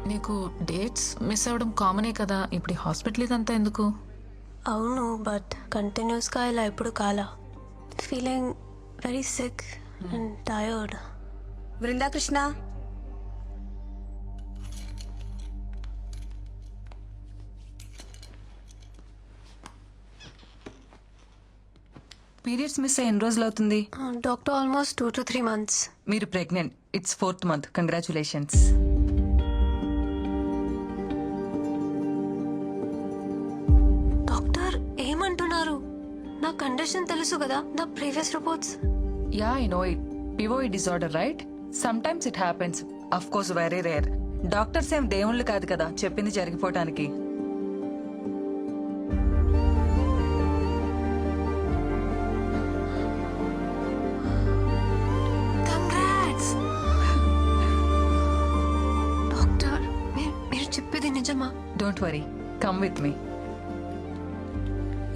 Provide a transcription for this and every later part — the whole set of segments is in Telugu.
నీకు డేట్స్ మిస్ అవ్వడం కామనే కదా, ఇప్పుడు హాస్పిటల్ ఇదంతా ఎందుకు? అవును, బట్ కంటిన్యూస్గా ఇలా ఎప్పుడు కాలా. Feeling very sick and tired. Brindakrishna, periods miss అయ్యి ఎన్ని రోజులు అవుతుంది? Doctor almost 2 to 3 months. మీరు pregnant. It's 4th month. Congratulations. Doctor ఏమంటున్నారు? నా కండిషన్ తెలుసు కదా, నా previous reports. Yeah, I know it. PCOD disorder, right? Sometimes it happens. Of course very rare. Doctors ఏం దేవుళ్ళు కాదు కదా చెప్పింది జరిగిపోవటానికి. Congrats doctor. మీరు చెప్పేది నిజమా? Don't worry, come with me.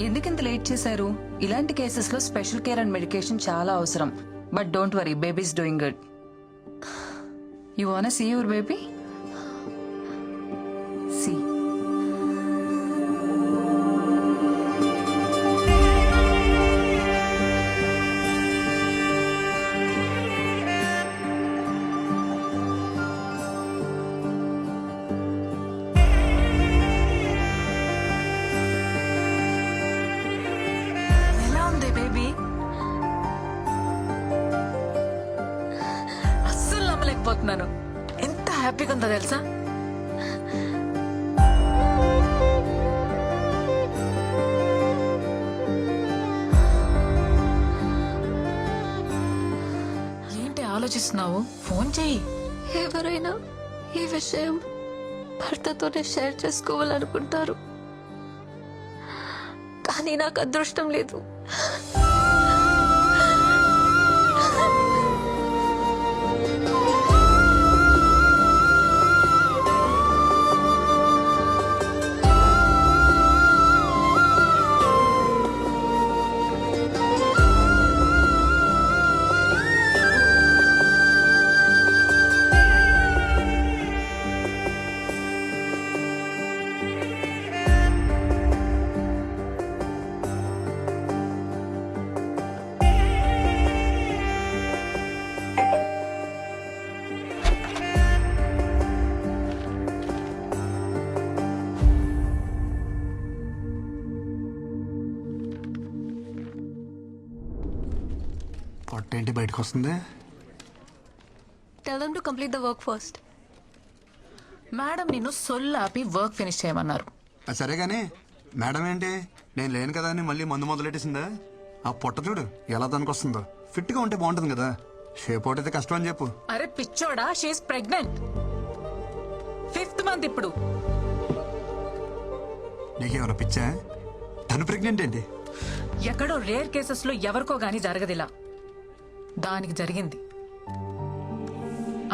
ఎందుకింత లేట్ చేశారు? ఇలాంటి కేసెస్ లో స్పెషల్ కేర్ అండ్ మెడికేషన్ చాలా అవసరం. But don't worry, babies doing good. You want see your baby? See. ఎలా ఉంది బేబీ? అస్సలు నమ్మలేకపోతున్నాను. ఎంత హ్యాపీగా ఉందో తెలుసా? ఏంటి ఆలోచిస్తున్నావు? ఫోన్ చెయ్యి. ఎవరైనా ఈ విషయం భర్తతోనే షేర్ చేసుకోవాలనుకుంటారు, కానీ నాకు అదృష్టం లేదు. పొట్టేంటి బయటకు వస్తుంది? Tell them to complete the work first. Madam నిన్ను సొల్లాపి వర్క్ ఫినిష్ చేయమన్నారు. సరే గానీ మేడం ఏంటి, నేను లేను కదా అని మళ్ళీ మందు మొదలెట్టేసిందా? ఆ పొట్ట చూడు ఎలా దానికి వస్తుందో. ఫిట్గా ఉంటే బాగుంటుంది కదా. షేప్ అవుట్ అయితే కష్టం అని చెప్పు. అరే పిచ్చోడా, షీఈస్ ప్రెగ్నెంట్. 5th month ఇప్పుడు. నీకేమైనా పిచ్చా? తను ప్రెగ్నెంట్ ఏంటి? ఎక్కడో రేర్ కేసెస్ లో ఎవరికో గానీ జరగదిలా. దానికి జరిగింది.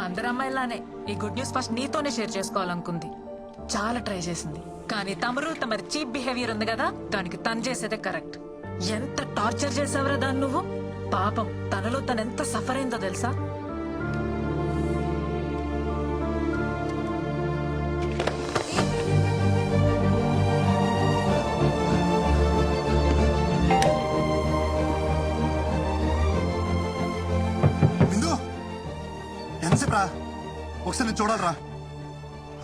అందరు అమ్మాయిలానే ఈ గుడ్ న్యూస్ ఫస్ట్ నీతోనే షేర్ చేసుకోవాలనుకుంది. చాలా ట్రై చేసింది, కానీ తమరి చీప్ బిహేవియర్ ఉంది కదా, దానికి తను చేసేదే కరెక్ట్. ఎంత టార్చర్ చేసావురా దాన్ని నువ్వు. పాపం తనలో తను ఎంత సఫర్ అయిందో తెలుసా? ఎంతసేపు రా, ఒకసారి నేను చూడాలరా.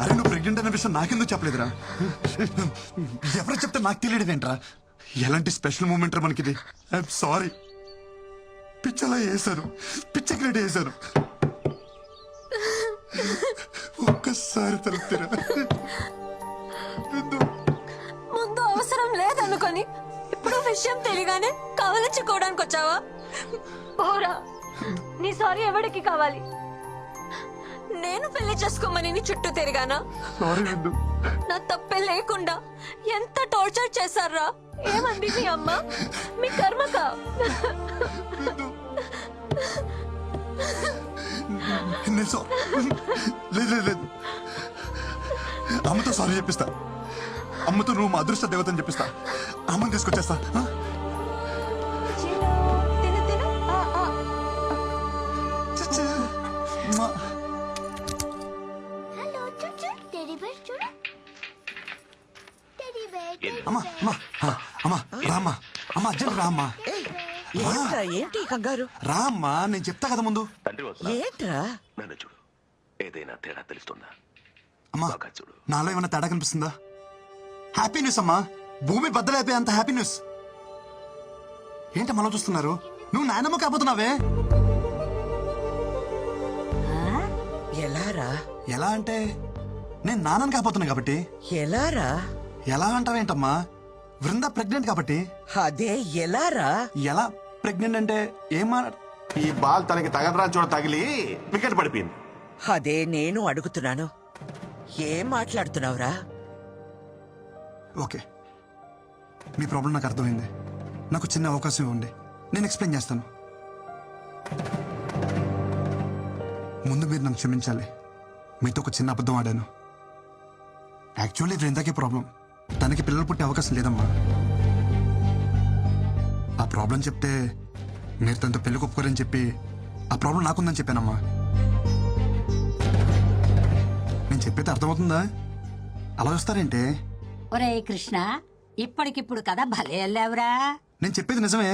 అరే నువ్వు ప్రెగ్నెంట్ అనే విషయం నాకెందుకు చెప్పలేదురా? ఎవరు చెప్తే నాకు తెలియదేంట్రా? ఎలాంటి స్పెషల్ మూమెంట్ రా మనకిది. I'm sorry. పిచ్చలా వేశారు, పిచ్చ క్రియేట్ చేశారు. ఒక్కసారి తలుపుతారా? ముందు అవసరం లేదనుకొని ఇప్పుడు విషయం తెలియగానే కవలించుకోవడానికి వచ్చావా? పోరా, నీ సారీ ఎవరికి కావాలి? నేను పెళ్లి చేసుకోమని నీ చుట్టూ తిరిగానా? నా తప్పే లేకుండా ఎంత టార్చర్ చేశారా? ఏమంది మీ అమ్మ? మీ కర్మకా? లేదు, అమ్మతో సారీ చెప్పిస్తా. అమ్మతో నువ్వు మా అదృష్ట దేవతని చెప్పిస్తా. అమ్మని తీసుకొచ్చేస్తా. తిను తిను. చచ్చా. Hello, Chuchu. అమ్మా అర్జెంట్ రా అమ్మా. ఏంట్రా ఏంటి ఈ కంగారు? రా అమ్మా, నేను చెప్తా కదా ముందు. తండ్రి వస్తున్నా. ఏంట్రా? నన్ను చూడు, ఏదైనా తేడా తెలుస్తుందా? అమ్మా బాగా చూడు. నాలో ఏమైనా తేడా కనిపిస్తుందా? హ్యాపీ న్యూస్ అమ్మా, భూమి బద్దలైపోయే అంత హ్యాపీ న్యూస్. ఏంటి మనం చూస్తున్నారు? నువ్వు నాయనమ్మ కాబోతున్నావే. ఎలారా? ఎలా అంటే నేను నాన్నని కాబోతున్నా కాబట్టి. ఎలారా? ఎలా అంటావేంటమ్మా? వృంద ప్రెగ్నెంట్ కాబట్టి. అదే ఎలారా? ఎలా ప్రెగ్నెంట్ అంటే ఏమా? ఈ బాల్ తనకి తగలరా చూడ తగిలి వికెట్ పడిపోయింది. అదే నేను అడుగుతున్నాను. ఏం మాట్లాడుతున్నావురా? ఓకే, మీ ప్రాబ్లం నాకు అర్థమైంది. నాకు చిన్న అవకాశం ఇవ్వండి, నేను ఎక్స్ప్లెయిన్ చేస్తాను. ముందు మీరు నన్ను క్షమించాలి. మీతో ఒక చిన్న అబద్ధం ఆడాను. యాక్చువల్లీ వృందాకే ప్రాబ్లం. తనకి పిల్లలు పుట్టే అవకాశం లేదమ్మా. ఆ ప్రాబ్లం చెప్తే మీరు తనతో పెళ్లి ఒప్పుకోరని చెప్పి ఆ ప్రాబ్లం నాకుందని చెప్పానమ్మా. నేను చెప్పేది అర్థమవుతుందా? అలా వస్తారేంటే? ఒరే కృష్ణ, ఇప్పటికిప్పుడు కదా భలే వెళ్ళావురా. నేను చెప్పేది నిజమే.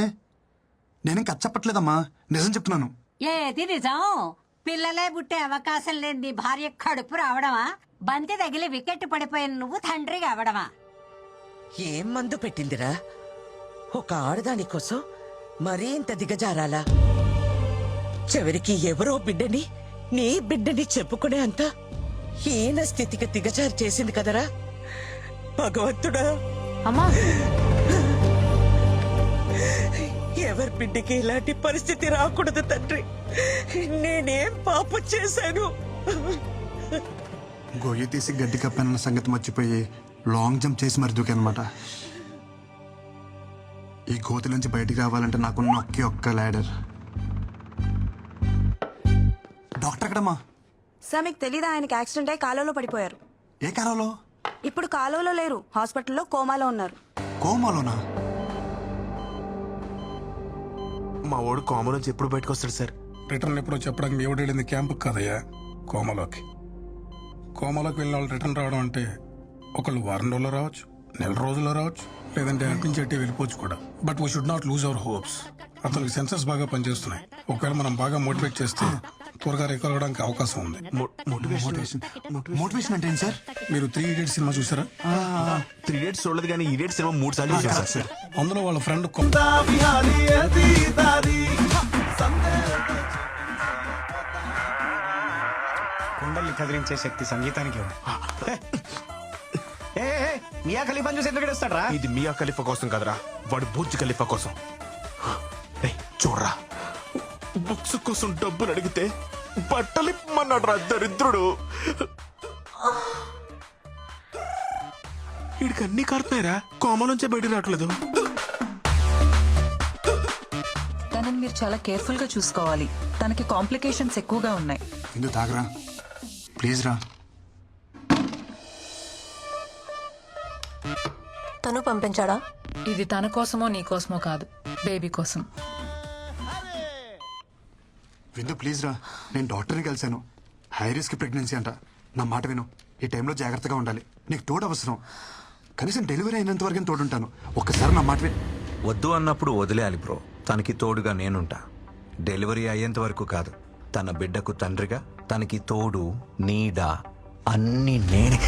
నేనేం కథ చెప్పట్లేదమ్మా, నిజం చెప్తున్నాను. ఏది నిజం? పిల్లలే పుట్టే అవకాశం లేని నీ భార్య కడుపు రావడమా? బంతి తగిలి వికెట్ పడిపోయిన నువ్వు తండ్రి కావడమా? ఏం మందు పెట్టిందిరా? ఒక ఆడదాని కోసం మరీ ఇంత దిగజారాలా? చివరికి ఎవరో బిడ్డని నీ బిడ్డని చెప్పుకునే అంత హీన స్థితికి దిగజారు చేసింది కదరా భగవంతుడా. అమ్మా, ఎవరి బిడ్డకి ఇలాంటి పరిస్థితి రాకూడదు తండ్రి. నేనేం పాపం చేశాను? గొయ్యి తీసి గడ్డి కప్పానన్న సంగతి మర్చిపోయి లాంగ్ జంప్ చేసి మరి దూకానమాట. ఈ గోతి నుంచి బయటికి రావాలంటే నాకున్న ఒక్క ల్యాడర్. డాక్టర్ ఎక్కడమ్మా? సార్ మీకు తెలీదా, ఆయనకి యాక్సిడెంట్ అయి కాలువలో పడిపోయారు. ఏ కాలంలో? ఇప్పుడు కాలువలో లేరు, హాస్పిటల్లో కోమాలో ఉన్నారు. కోమాలోనా? మా వాడు కోమ నుంచి ఎప్పుడు బయటకు వస్తాడు సార్? రిటర్న్ ఎప్పుడో చెప్పడానికి మీ ఎవడెళ్ళింది క్యాంపుకి కదయ్యా, కోమలోకి. కోమలోకి వెళ్ళిన వాళ్ళు రిటర్న్ రావడం అంటే ఒకళ్ళు వారం రోజుల్లో రావచ్చు, నెల రోజుల్లో రావచ్చు, లేదంటే అనిపించేట్టే వెళ్ళిపోవచ్చు కూడా. But we should not lose our hopes. అతనికి సెన్సెస్ బాగా పనిచేస్తున్నాయి. ఒకవేళ మనం బాగా మోటివేట్ చేస్తే త్వరగా రికవర్ అవడానికి అవకాశం ఉంది. మోటివేషన్ అంటే ఏంటి సార్? మీరు 3 Idiots సినిమా చూసారా? 3 Idiots చూడలేదు కానీ ఈ డేట్ సినిమా 3 సార్లు చూసాను సార్. అందులో వాళ్ళ ఫ్రెండ్ కుండల్ని కదిలించే శక్తి సంగీతానికి ఉంది. మియా ఖలీఫాని చూసి ఎందుకు ఏడుస్తాడు రా? ఇది మియా ఖలీఫా కోసం కదరా, వాడు బుర్జ్ ఖలీఫా కోసం. ఏయ్, చూడరా, బుక్స్ కోసం డబ్బులు అడిగితే బట్టలు ఇమ్మన్నాడు రా దరిద్రుడు. వీడికి అన్ని కారుతున్నాయిరా, కోమ నుంచే బయట రావట్లేదు. తనని మీరు చాలా కేర్ఫుల్ గా చూసుకోవాలి. తనకి కాంప్లికేషన్స్ ఎక్కువగా ఉన్నాయి. ఎందుకు తాగరా ప్లీజ్ రా. తను పంపించాడా? ఇది తన కోసమో నీ కోసమో కాదు, బేబీ కోసం. విందు ప్లీజ్ రా. నేను డాక్టర్ని కలిశాను. హై రిస్క్ ప్రెగ్నెన్సీ అంట. నా మాట విను. ఈ టైంలో జాగ్రత్తగా ఉండాలి. నీకు తోడు అవసరం. కనీసం డెలివరీ అయినంత వరకు తోడుంటాను. ఒక్కసారి నా మాట విను. వద్దు అన్నప్పుడు వదిలేయాలి బ్రో. తనకి తోడుగా నేనుంటా. డెలివరీ అయ్యేంత వరకు కాదు. తన బిడ్డకు తండ్రిగా, తనకి తోడు, నీడ అన్ని నేనే.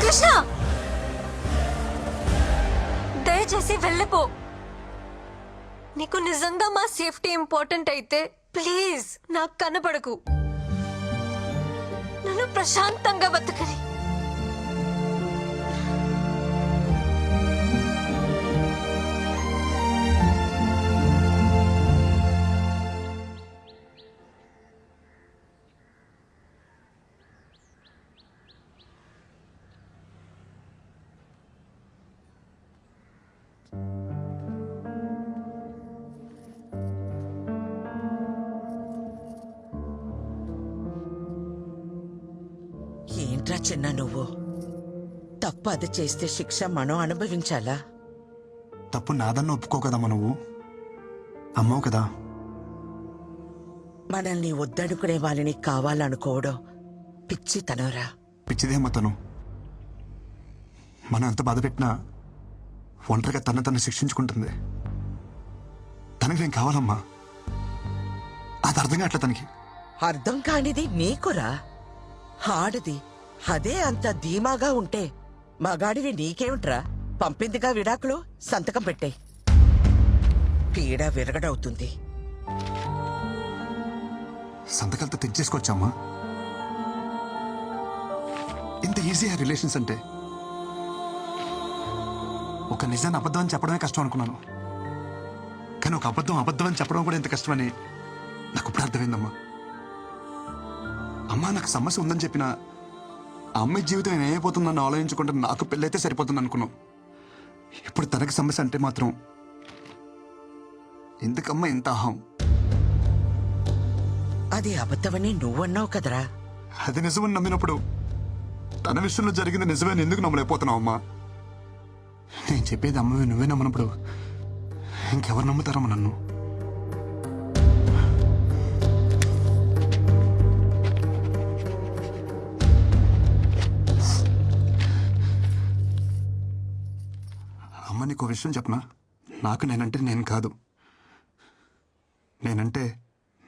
కృష్ణ, దయచేసి వెళ్ళిపో. నీకు నిజంగా మా సేఫ్టీ ఇంపార్టెంట్ అయితే ప్లీజ్ నాకు కనపడకు. నన్ను ప్రశాంతంగా బతకని. ఏంట్రా చిన్న నువ్వు? తప్పు అది చేస్తే శిక్ష మనం అనుభవించాలా? తప్పు నాదన్న ఒప్పుకో కదమ్మా నువ్వు. అమ్మవు కదా. మనల్ని వద్దనుకునే వాళ్ళని కావాలనుకోవడం పిచ్చితనరా. పిచ్చిదేమ్మా తను. మనం ఎంత బాధ పెట్టినా ఒంటరిగా తను శిక్షించుకుంటుంది. తనకి నేను కావాలమ్మా. అది అర్థం కావట్లే తనకి. అర్థం కానిది నీకురా. ఆడది అదే అంత ధీమాగా ఉంటే మగాడివి నీకేమిట్రా? పంపిందిగా విడాకులు, సంతకం పెట్టే. పీడ విరగడవుతుంది. సంతకాలతో తెచ్చేసుకోవచ్చమ్మా. ఇంత ఈజీ రిలేషన్స్ అంటే. ఒక నిజాన్ని అబద్ధం అని చెప్పడమే కష్టం అనుకున్నాను, కానీ ఒక అబద్ధం అని చెప్పడం కూడా ఎంత కష్టమని నాకు ఇప్పుడు అర్థమైందమ్మా. అమ్మా నాకు సమస్య ఉందని చెప్పినా ఆ అమ్మాయి జీవితం ఏమైపోతుందని ఆలోచించుకుంటే నాకు పెళ్ళైతే సరిపోతుంది అనుకున్నాం. ఇప్పుడు తనకి సమస్య అంటే మాత్రం ఎందుకమ్మా ఇంత అహం? అది అబద్ధమని నువ్వన్నావు కదరా. అది నిజమని నమ్మినప్పుడు తన విషయంలో జరిగింది నిజమని ఎందుకు నమ్మలేకపోతున్నావు అమ్మా? నేను చెప్పేది అమ్మవి నువ్వే నమ్మనప్పుడు ఇంకెవరు నమ్ముతారమ్మా నన్ను? అమ్మ నీకు విషయం చెప్పనా? నాకు నేనంటే నేను కాదు, నేనంటే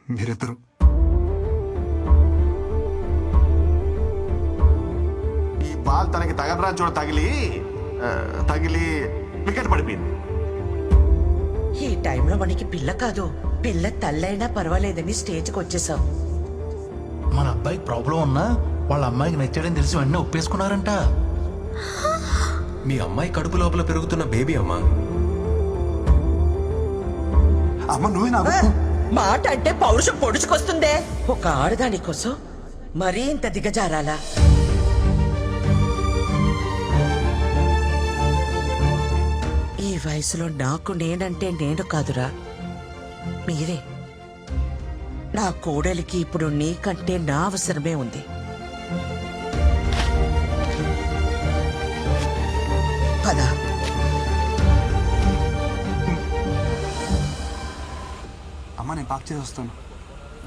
మీరిద్దరు. ఈ బాల్ తనకి తగలరా చూడ తగిలి వికెట్ పడిపోయింది. ఈ టైంలో మనకి పిల్ల కాదు, పిల్ల తల్లైనా పర్వాలేదని స్టేజ్కి వచ్చేసావు. మన అబ్బాయికి ప్రాబ్లం ఉన్నా వాళ్ళ అమ్మాయికి నచ్చాడని తెలిసి వెంటనే ఒప్పేసుకున్నారంట. మీ అమ్మాయి కడుపు లోపల పెరుగుతున్న బేబీ అమ్మా. అమ్మ నువ్వే నా మాట అంటే పౌరుషం పొడుచుకొస్తుందే. ఒక ఆడదాని కోసం మరీ ఇంత దిగజారాలా? ఈ వయసులో నాకు నేనంటే నేను కాదురా, మీరే. నా కోడలికి ఇప్పుడు నీకంటే నా అవసరమే ఉంది. పద. అమ్మ నేను పాక్ చేసి వస్తాను.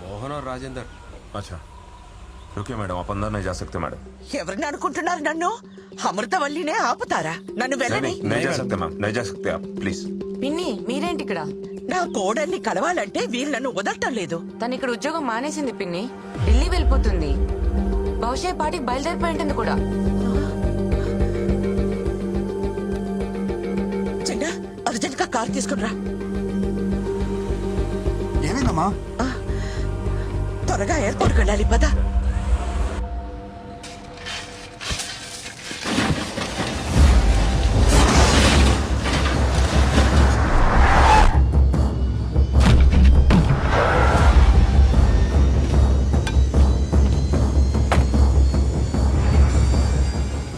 मोहन और राजेंद्र. अच्छा रुकिए मैडम, आप अंदर नहीं जा सकते मैडम. ఎవరిని అనుకుంటున్నారు నన్ను? అమృతవల్లినే ఆపుతారా? నన్ను వెళ్ళని. नहीं जा सकते मैम, नहीं जा सकते आप प्लीज. పిన్ని మీరేంటి ఇక్కడ? నా కోడల్ని కలవాలంటే వీళ్ళను వదలటం లేదు. తను ఇక్కడ ఉద్యోగం మానేసింది పిన్ని, ఢిల్లీ వెళ్ళిపోతుంది. బహుశా ఈ పాటికి బయలుదేరిపోయి ఉంటుంది కూడా. చిన్న అర్జెంట్ గా కార్ తీసుకుని రా. ఏమైందమ్మా? త్వరగా ఎయిర్పోర్ట్కి వెళ్ళాలి, పద.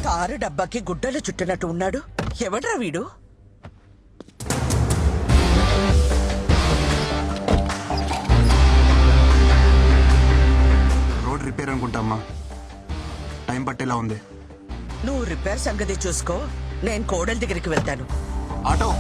కారు డబ్బాకి గుడ్డలు చుట్టినట్టు ఉన్నాడు. ఎవడ్రా వీడు? రోడ్ రిపేర్ అనుకుంటా అమ్మా, టైం పట్టేలా ఉంది. నువ్వు రిపేర్ సంగతి చూసుకో, నేను కోడలి దగ్గరికి వెళ్తాను. ఆటో.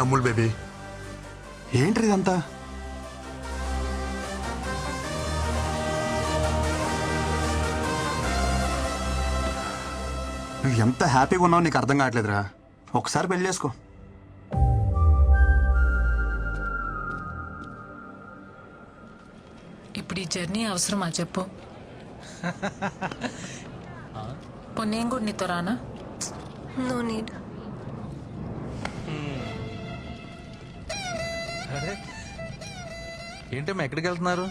అమ్ముల్ బేబీ ఏంటి ఇదంతా? నువ్వు ఎంత హ్యాపీగా ఉన్నావు నీకు అర్థం కావట్లేదురా. ఒకసారి పెళ్లి చేసుకో. ఇప్పుడు ఈ జర్నీ అవసరమా చెప్పు? నేను కూడా నీతో రానా? No need. ఏంటమ్మా ఎక్కడికి వెళ్తున్నారు?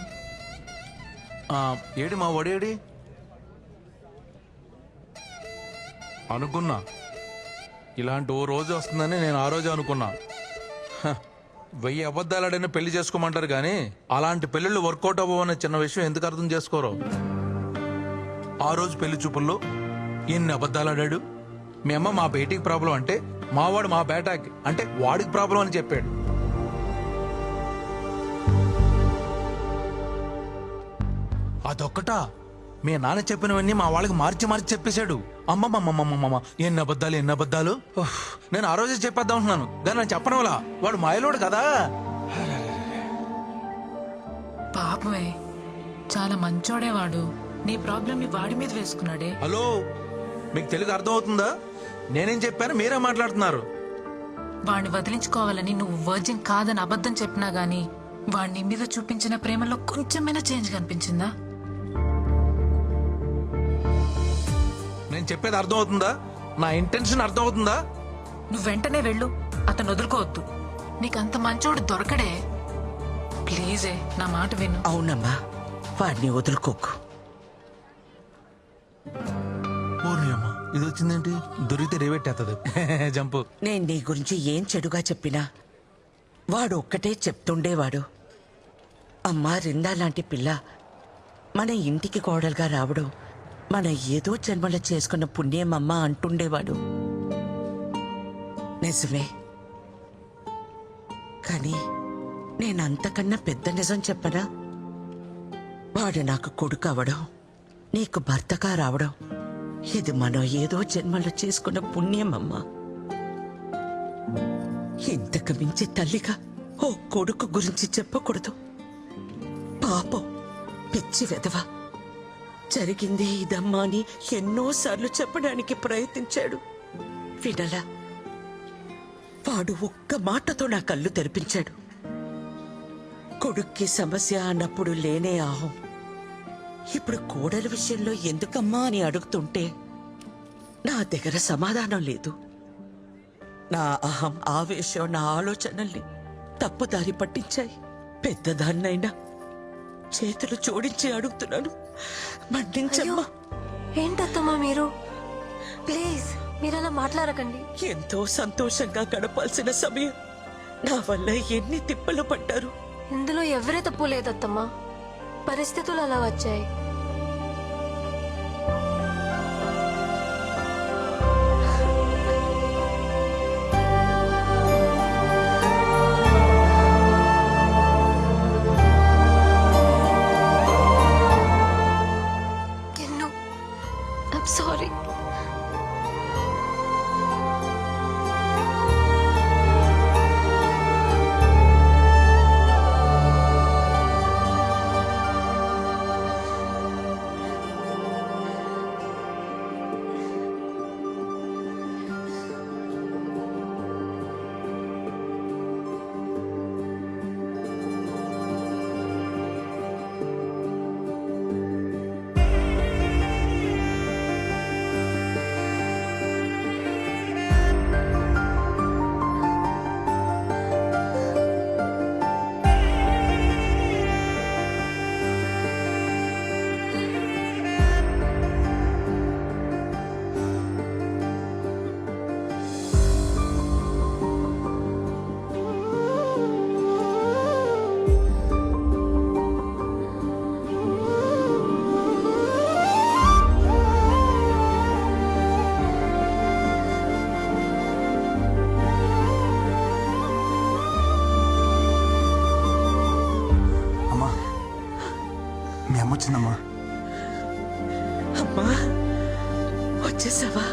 ఏడి మా వడేడి అనుకున్నా. ఇలాంటి ఓ రోజు వస్తుందని నేను ఆ రోజు అనుకున్నా. 1000 అబద్ధాలాడైనా పెళ్లి చేసుకోమంటారు కానీ అలాంటి పెళ్ళిళ్ళు వర్కౌట్ అవ్వవనే చిన్న విషయం ఎందుకు అర్థం చేసుకోరు? ఆ రోజు పెళ్లి చూపుల్లో ఎన్ని అబద్ధాలాడాడు. మీ అమ్మ మా బేటీకి ప్రాబ్లం అంటే మావాడు మా బేటాకి అంటే వాడికి ప్రాబ్లం అని చెప్పాడు. అదొక్కటా మీ నాన్న చెప్పినవన్నీ మా వాళ్ళకి మార్చి మార్చి చెప్పేశాడు. అమ్మమ్మమ్మమ్మమ్మ ఎన్ని అబద్ధాలు. నేను ఆ రోజే చెప్పేద్దాం అంటున్నాను కానీ నేను చెప్పడం వల్ల వాడు మాయలోడు కదా. పాపమే, చాలా మంచోడే వాడు. నీ ప్రాబ్లం ని వాడి మీద వేసుకున్నాడే. హలో, మీకు తెలుగు అర్థం అవుతుందా? నేనేం చెప్పాను మీరే మాట్లాడుతున్నారు. వాడిని వదిలించుకోవాలని నువ్వు వర్జిన్ కాదని అబద్ధం చెప్పినా గానీ వాడిని మీద చూపించిన ప్రేమలో కొంచెమైనా చేంజ్ కనిపించిందా? నేను చెప్పేది అర్థం అవుతుందా? నా ఇంటెన్షన్ అర్థం అవుతుందా? నువ్వు వెంటనే వెళ్ళు, అతను వదులుకోవద్దు. నీకంత మంచోడు దొరకడే. ప్లీజే నా మాట విను. అవునమ్మా, వాడిని వదులుకోకు. అమ్మా ఇది వచ్చిందేంటి? దొరికితే రేవెట్టేస్తుంది జంపు. నేను నీ గురించి ఏం చెడుగా చెప్పినా వాడు ఒక్కటే చెప్తుండేవాడు. అమ్మా రిందా లాంటి పిల్ల మన ఇంటికి కోడలుగా రావడం మన ఏదో జన్మలో చేసుకున్న పుణ్యమమ్మ అంటుండేవాడు. నిజమే, కానీ నేనంతకన్నా పెద్ద నిజం చెప్పనా? వాడు నాకు కొడుకు అవడం, నీకు భర్తగా రావడం ఇది మనం ఏదో జన్మలో చేసుకున్న పుణ్యమమ్మ. ఇంతకు మించి తల్లిగా ఓ కొడుకు గురించి చెప్పకూడదు. పాపం, పిచ్చి వెధవ. జరిగింది ఇదమ్మా అని ఎన్నోసార్లు చెప్పడానికి ప్రయత్నించాడు, వినలా. వాడు ఒక్క మాటతో నా కళ్ళు తెరిపించాడు. కొడుక్కి సమస్య అన్నప్పుడు లేనే ఆహం. ఇప్పుడు కోడల విషయంలో ఎందుకమ్మా అని అడుగుతుంటే నా దగ్గర సమాధానం లేదు. నా అహం, ఆవేశం, నా ఆలోచనల్ని తప్పుదారి పట్టించాయి. పెద్దదాన్నైనా చేతులు జోడించి అడుగుతున్నాను, మన్నించమ్మా. ఏంటత్తమ్మా మీరు? ప్లీజ్ మీరు అలా మాట్లాడకండి. ఎంతో సంతోషంగా గడపాల్సిన సమయం నా వల్ల ఎన్ని తిప్పలు పడ్డారు. ఇందులో ఎవరే తప్పు లేదత్తమ్మా, పరిస్థితులు అలా వచ్చాయి. సారీ. వచ్చిందమ్మా. అమ్మా వచ్చేసావా?